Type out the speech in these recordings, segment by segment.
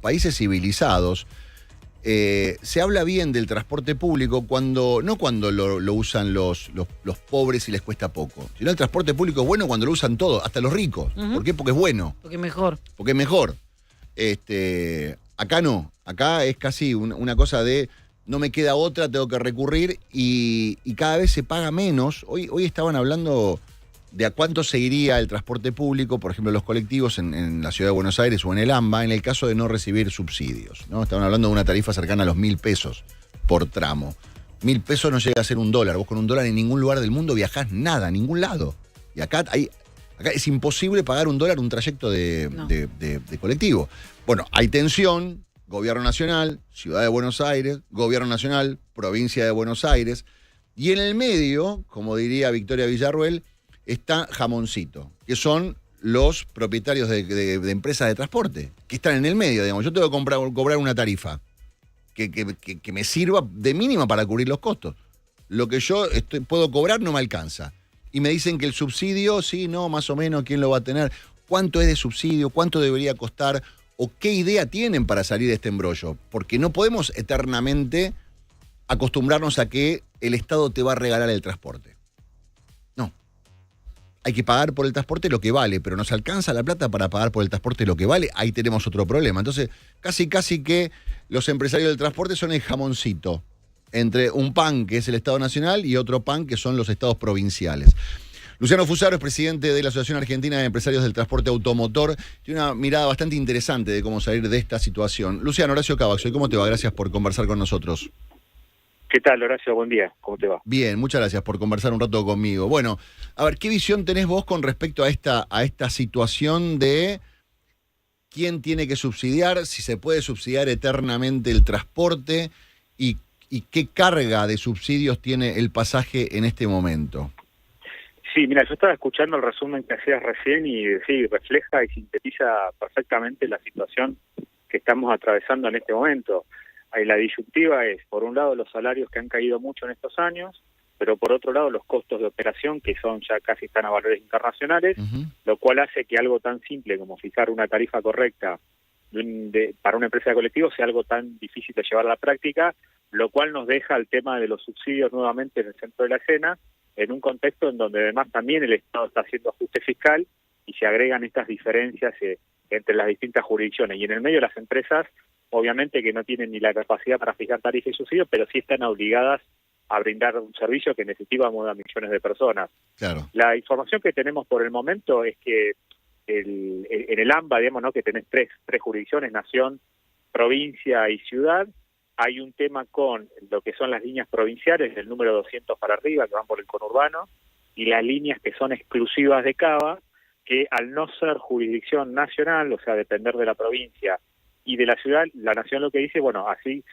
países civilizados, se habla bien del transporte público no cuando lo usan los pobres y les cuesta poco, sino el transporte público es bueno cuando lo usan todos, hasta los ricos. ¿Por qué? Porque es bueno. Porque mejor. Porque es mejor. Acá no, acá es casi una cosa de no me queda otra, tengo que recurrir y cada vez se paga menos. Hoy estaban hablando de a cuánto se iría el transporte público, por ejemplo, los colectivos en la ciudad de Buenos Aires o en el AMBA, en el caso de no recibir subsidios, ¿no? Estaban hablando de una tarifa cercana a los 1.000 pesos por tramo. 1.000 pesos no llega a ser $1. Vos con $1 en ningún lugar del mundo viajás nada, a ningún lado. Y acá es imposible pagar $1 un trayecto de colectivo. Bueno, hay tensión, Gobierno Nacional, Ciudad de Buenos Aires, Gobierno Nacional, Provincia de Buenos Aires, y en el medio, como diría Victoria Villarruel, está Jamoncito, que son los propietarios de empresas de transporte, que están en el medio, digamos. Yo tengo que cobrar una tarifa que me sirva de mínima para cubrir los costos. Lo que yo puedo cobrar no me alcanza. Y me dicen que el subsidio, sí, no, más o menos, ¿quién lo va a tener? ¿Cuánto es de subsidio? ¿Cuánto debería costar? ¿O qué idea tienen para salir de este embrollo? Porque no podemos eternamente acostumbrarnos a que el Estado te va a regalar el transporte. No. Hay que pagar por el transporte lo que vale, pero nos alcanza la plata para pagar por el transporte lo que vale. Ahí tenemos otro problema. Entonces, casi que los empresarios del transporte son el jamoncito entre un PAN, que es el Estado Nacional, y otro PAN, que son los estados provinciales. Luciano Fusaro es presidente de la Asociación Argentina de Empresarios del Transporte Automotor. Tiene una mirada bastante interesante de cómo salir de esta situación. Luciano, Horacio Cavaxo, ¿cómo te va? Gracias por conversar con nosotros. ¿Qué tal, Horacio? Buen día. ¿Cómo te va? Bien, muchas gracias por conversar un rato conmigo. Bueno, a ver, ¿qué visión tenés vos con respecto a esta situación de quién tiene que subsidiar, si se puede subsidiar eternamente el transporte y qué carga de subsidios tiene el pasaje en este momento? Sí, mira, yo estaba escuchando el resumen que hacías recién y sí, refleja y sintetiza perfectamente la situación que estamos atravesando en este momento. Ahí la disyuntiva es, por un lado, los salarios que han caído mucho en estos años, pero por otro lado, los costos de operación que son ya casi están a valores internacionales, lo cual hace que algo tan simple como fijar una tarifa correcta para una empresa de colectivos sea algo tan difícil de llevar a la práctica, lo cual nos deja el tema de los subsidios nuevamente en el centro de la escena, en un contexto en donde además también el Estado está haciendo ajuste fiscal y se agregan estas diferencias entre las distintas jurisdicciones. Y en el medio las empresas, obviamente que no tienen ni la capacidad para fijar tarifas y subsidios, pero sí están obligadas a brindar un servicio que necesitamos a millones de personas. Claro. La información que tenemos por el momento es que en el AMBA, digamos, ¿no?, que tenés tres jurisdicciones, nación, provincia y ciudad, hay un tema con lo que son las líneas provinciales del número 200 para arriba, que van por el conurbano, y las líneas que son exclusivas de Cava, que al no ser jurisdicción nacional, o sea, depender de la provincia y de la ciudad, la nación lo que dice, bueno, así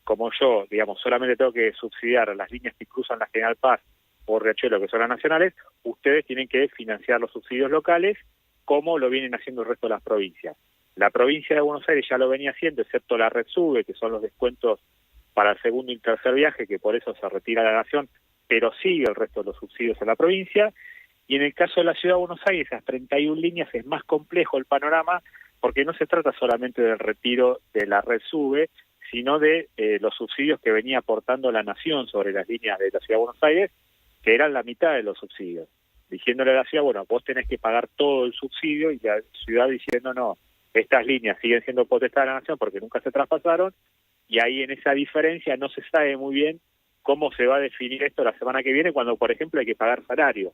como yo, digamos, solamente tengo que subsidiar las líneas que cruzan la General Paz o Riachuelo, que son las nacionales, ustedes tienen que financiar los subsidios locales, como lo vienen haciendo el resto de las provincias. La provincia de Buenos Aires ya lo venía haciendo, excepto la Red Sube, que son los descuentos para el segundo y tercer viaje, que por eso se retira la nación, pero sigue el resto de los subsidios en la provincia. Y en el caso de la Ciudad de Buenos Aires, esas 31 líneas, es más complejo el panorama, porque no se trata solamente del retiro de la Red Sube, sino de los subsidios que venía aportando la nación sobre las líneas de la Ciudad de Buenos Aires, que eran la mitad de los subsidios. Diciéndole a la ciudad, bueno, vos tenés que pagar todo el subsidio, y la ciudad diciendo, no, estas líneas siguen siendo potestad de la nación porque nunca se traspasaron, y ahí en esa diferencia no se sabe muy bien cómo se va a definir esto la semana que viene, cuando, por ejemplo, hay que pagar salario.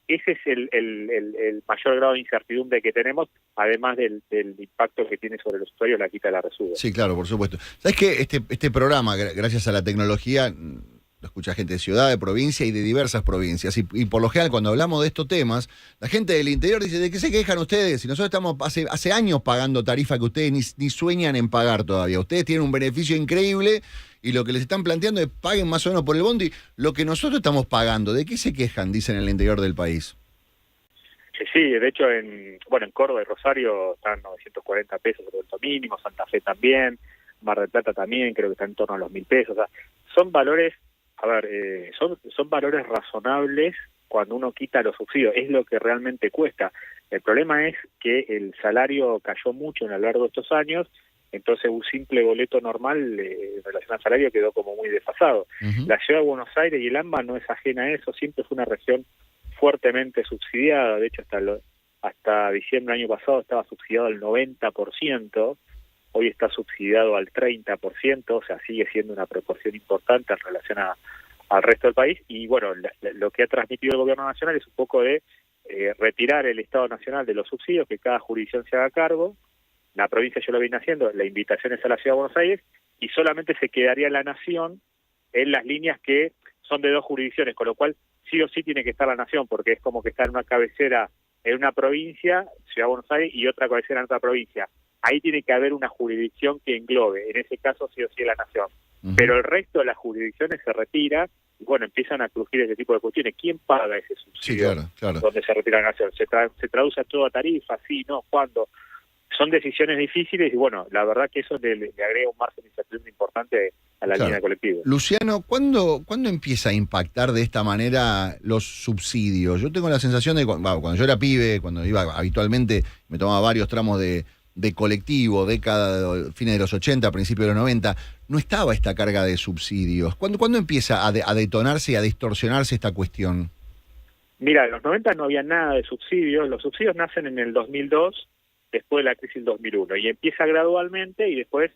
Ese es el mayor grado de incertidumbre que tenemos, además del impacto que tiene sobre los usuarios la quita de la resuba. Sí, claro, por supuesto. ¿Sabes qué? Este programa, gracias a la tecnología, lo escucha gente de ciudad, de provincia y de diversas provincias. Y por lo general, cuando hablamos de estos temas, la gente del interior dice, ¿de qué se quejan ustedes? Si nosotros estamos hace años pagando tarifa que ustedes ni sueñan en pagar todavía. Ustedes tienen un beneficio increíble y lo que les están planteando es paguen más o menos por el bondi lo que nosotros estamos pagando. ¿De qué se quejan? Dicen en el interior del país. Sí, de hecho, en Córdoba y Rosario están 940 pesos el sueldo mínimo, Santa Fe también, Mar del Plata también, creo que está en torno a los 1.000 pesos. O sea, son valores, son valores razonables cuando uno quita los subsidios, es lo que realmente cuesta. El problema es que el salario cayó mucho a lo largo de estos años entonces un simple boleto normal en relación al salario quedó como muy desfasado. La Ciudad de Buenos Aires y el AMBA no es ajena a eso, siempre fue una región fuertemente subsidiada, de hecho hasta diciembre del año pasado estaba subsidiado al 90%, hoy está subsidiado al 30%, o sea, sigue siendo una proporción importante en relación al resto del país, y bueno, lo que ha transmitido el gobierno nacional es un poco de retirar el Estado Nacional de los subsidios, que cada jurisdicción se haga cargo. La provincia yo lo viene haciendo, la invitación es a la Ciudad de Buenos Aires, y solamente se quedaría la Nación en las líneas que son de dos jurisdicciones, con lo cual sí o sí tiene que estar la Nación, porque es como que está en una cabecera en una provincia, Ciudad de Buenos Aires, y otra cabecera en otra provincia. Ahí tiene que haber una jurisdicción que englobe, en ese caso sí o sí la Nación. Pero el resto de las jurisdicciones se retira, y bueno, empiezan a crujir ese tipo de cuestiones. ¿Quién paga ese subsidio? Sí, claro. Donde se retira la Nación. ¿Se traduce a toda tarifa? Sí, no, ¿cuándo? Son decisiones difíciles y bueno, la verdad que eso le agrega un margen de incertidumbre importante a la línea colectiva. Luciano, ¿cuándo empieza a impactar de esta manera los subsidios? Yo tengo la sensación de cuando yo era pibe, cuando iba habitualmente, me tomaba varios tramos de colectivo, fines de los 80, principios de los 90, no estaba esta carga de subsidios. ¿Cuándo empieza a detonarse y a distorsionarse esta cuestión? Mira, en los 90 no había nada de subsidios, los subsidios nacen en el 2002, después de la crisis del 2001, y empieza gradualmente y después,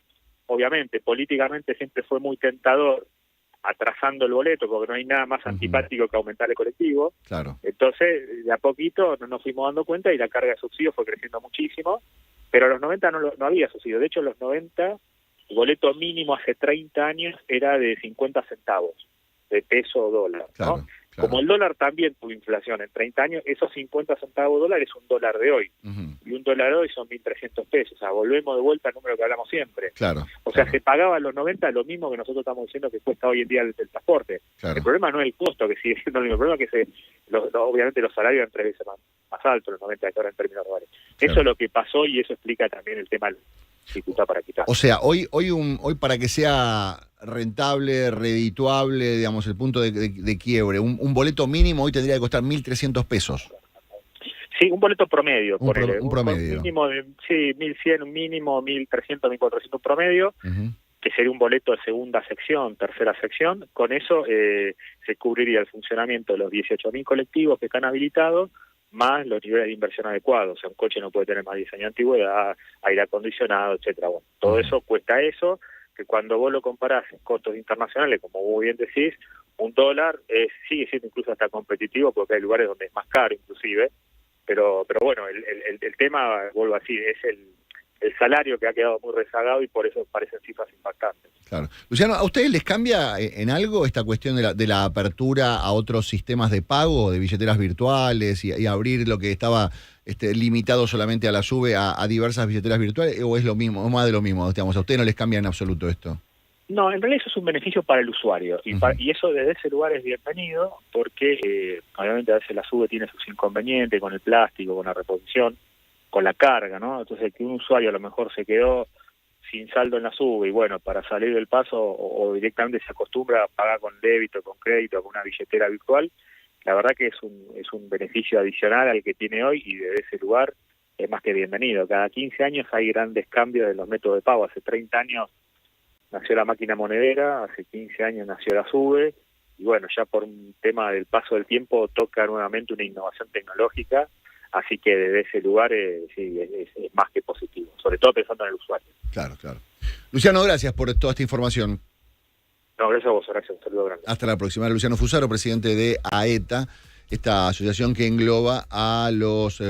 obviamente, políticamente siempre fue muy tentador atrasando el boleto, porque no hay nada más antipático que aumentar el colectivo. Claro. Entonces, de a poquito nos fuimos dando cuenta y la carga de subsidios fue creciendo muchísimo, pero en los 90 no había subsidios. De hecho, en los 90, el boleto mínimo hace 30 años era de 50 centavos de peso o dólar, claro, ¿no? Claro. Como el dólar también tuvo inflación en 30 años, esos 50 centavos de dólar es un dólar de hoy. Y un dólar de hoy son 1.300 pesos. O sea, volvemos de vuelta al número que hablamos siempre. Claro. O sea, se pagaba en los 90 lo mismo que nosotros estamos diciendo que cuesta hoy en día el transporte. Claro. El problema no es el costo, que sigue siendo el mismo. El problema es que obviamente los salarios eran 3 veces más altos en los 90 que ahora en términos reales. Claro. Eso es lo que pasó y eso explica también el tema de la dificultad para quitar. O sea, hoy para que sea rentable, redituable, digamos, el punto de quiebre, un boleto mínimo hoy tendría que costar 1.300 pesos. Sí, un boleto promedio. Un promedio. Un mínimo de, sí, 1.100, un mínimo, 1.300, 1.400 un promedio, que sería un boleto de segunda sección, tercera sección. Con eso se cubriría el funcionamiento de los 18.000 colectivos que están habilitados, más los niveles de inversión adecuados. O sea, un coche no puede tener más de 10 años de antigüedad, aire acondicionado, etcétera. Bueno, todo eso cuesta eso, que cuando vos lo comparás en costos internacionales, como vos bien decís, un dólar sigue siendo incluso hasta competitivo, porque hay lugares donde es más caro inclusive, pero bueno, el tema, vuelvo así, es el salario que ha quedado muy rezagado y por eso parecen cifras impactantes. Claro. Luciano, ¿a ustedes les cambia en algo esta cuestión de la apertura a otros sistemas de pago, de billeteras virtuales y abrir lo que estaba limitado solamente a la SUBE a diversas billeteras virtuales, o es lo mismo, o más de lo mismo, digamos, a ustedes no les cambia en absoluto esto? No, en realidad eso es un beneficio para el usuario y eso desde ese lugar es bienvenido porque obviamente a veces la SUBE tiene sus inconvenientes con el plástico, con la reposición, con la carga, ¿no? Entonces que un usuario a lo mejor se quedó sin saldo en la SUBE y bueno, para salir del paso o directamente se acostumbra a pagar con débito, con crédito, con una billetera virtual, la verdad que es un beneficio adicional al que tiene hoy y desde ese lugar es más que bienvenido. Cada 15 años hay grandes cambios de los métodos de pago. Hace 30 años nació la máquina monedera, hace 15 años nació la SUBE y bueno, ya por un tema del paso del tiempo toca nuevamente una innovación tecnológica, así que desde ese lugar sí, es más que positivo, sobre todo pensando en el usuario. Claro. Luciano, gracias por toda esta información. No, gracias a vos, Horacio, un saludo grande. Hasta la próxima. Luciano Fusaro, presidente de AETA, esta asociación que engloba a los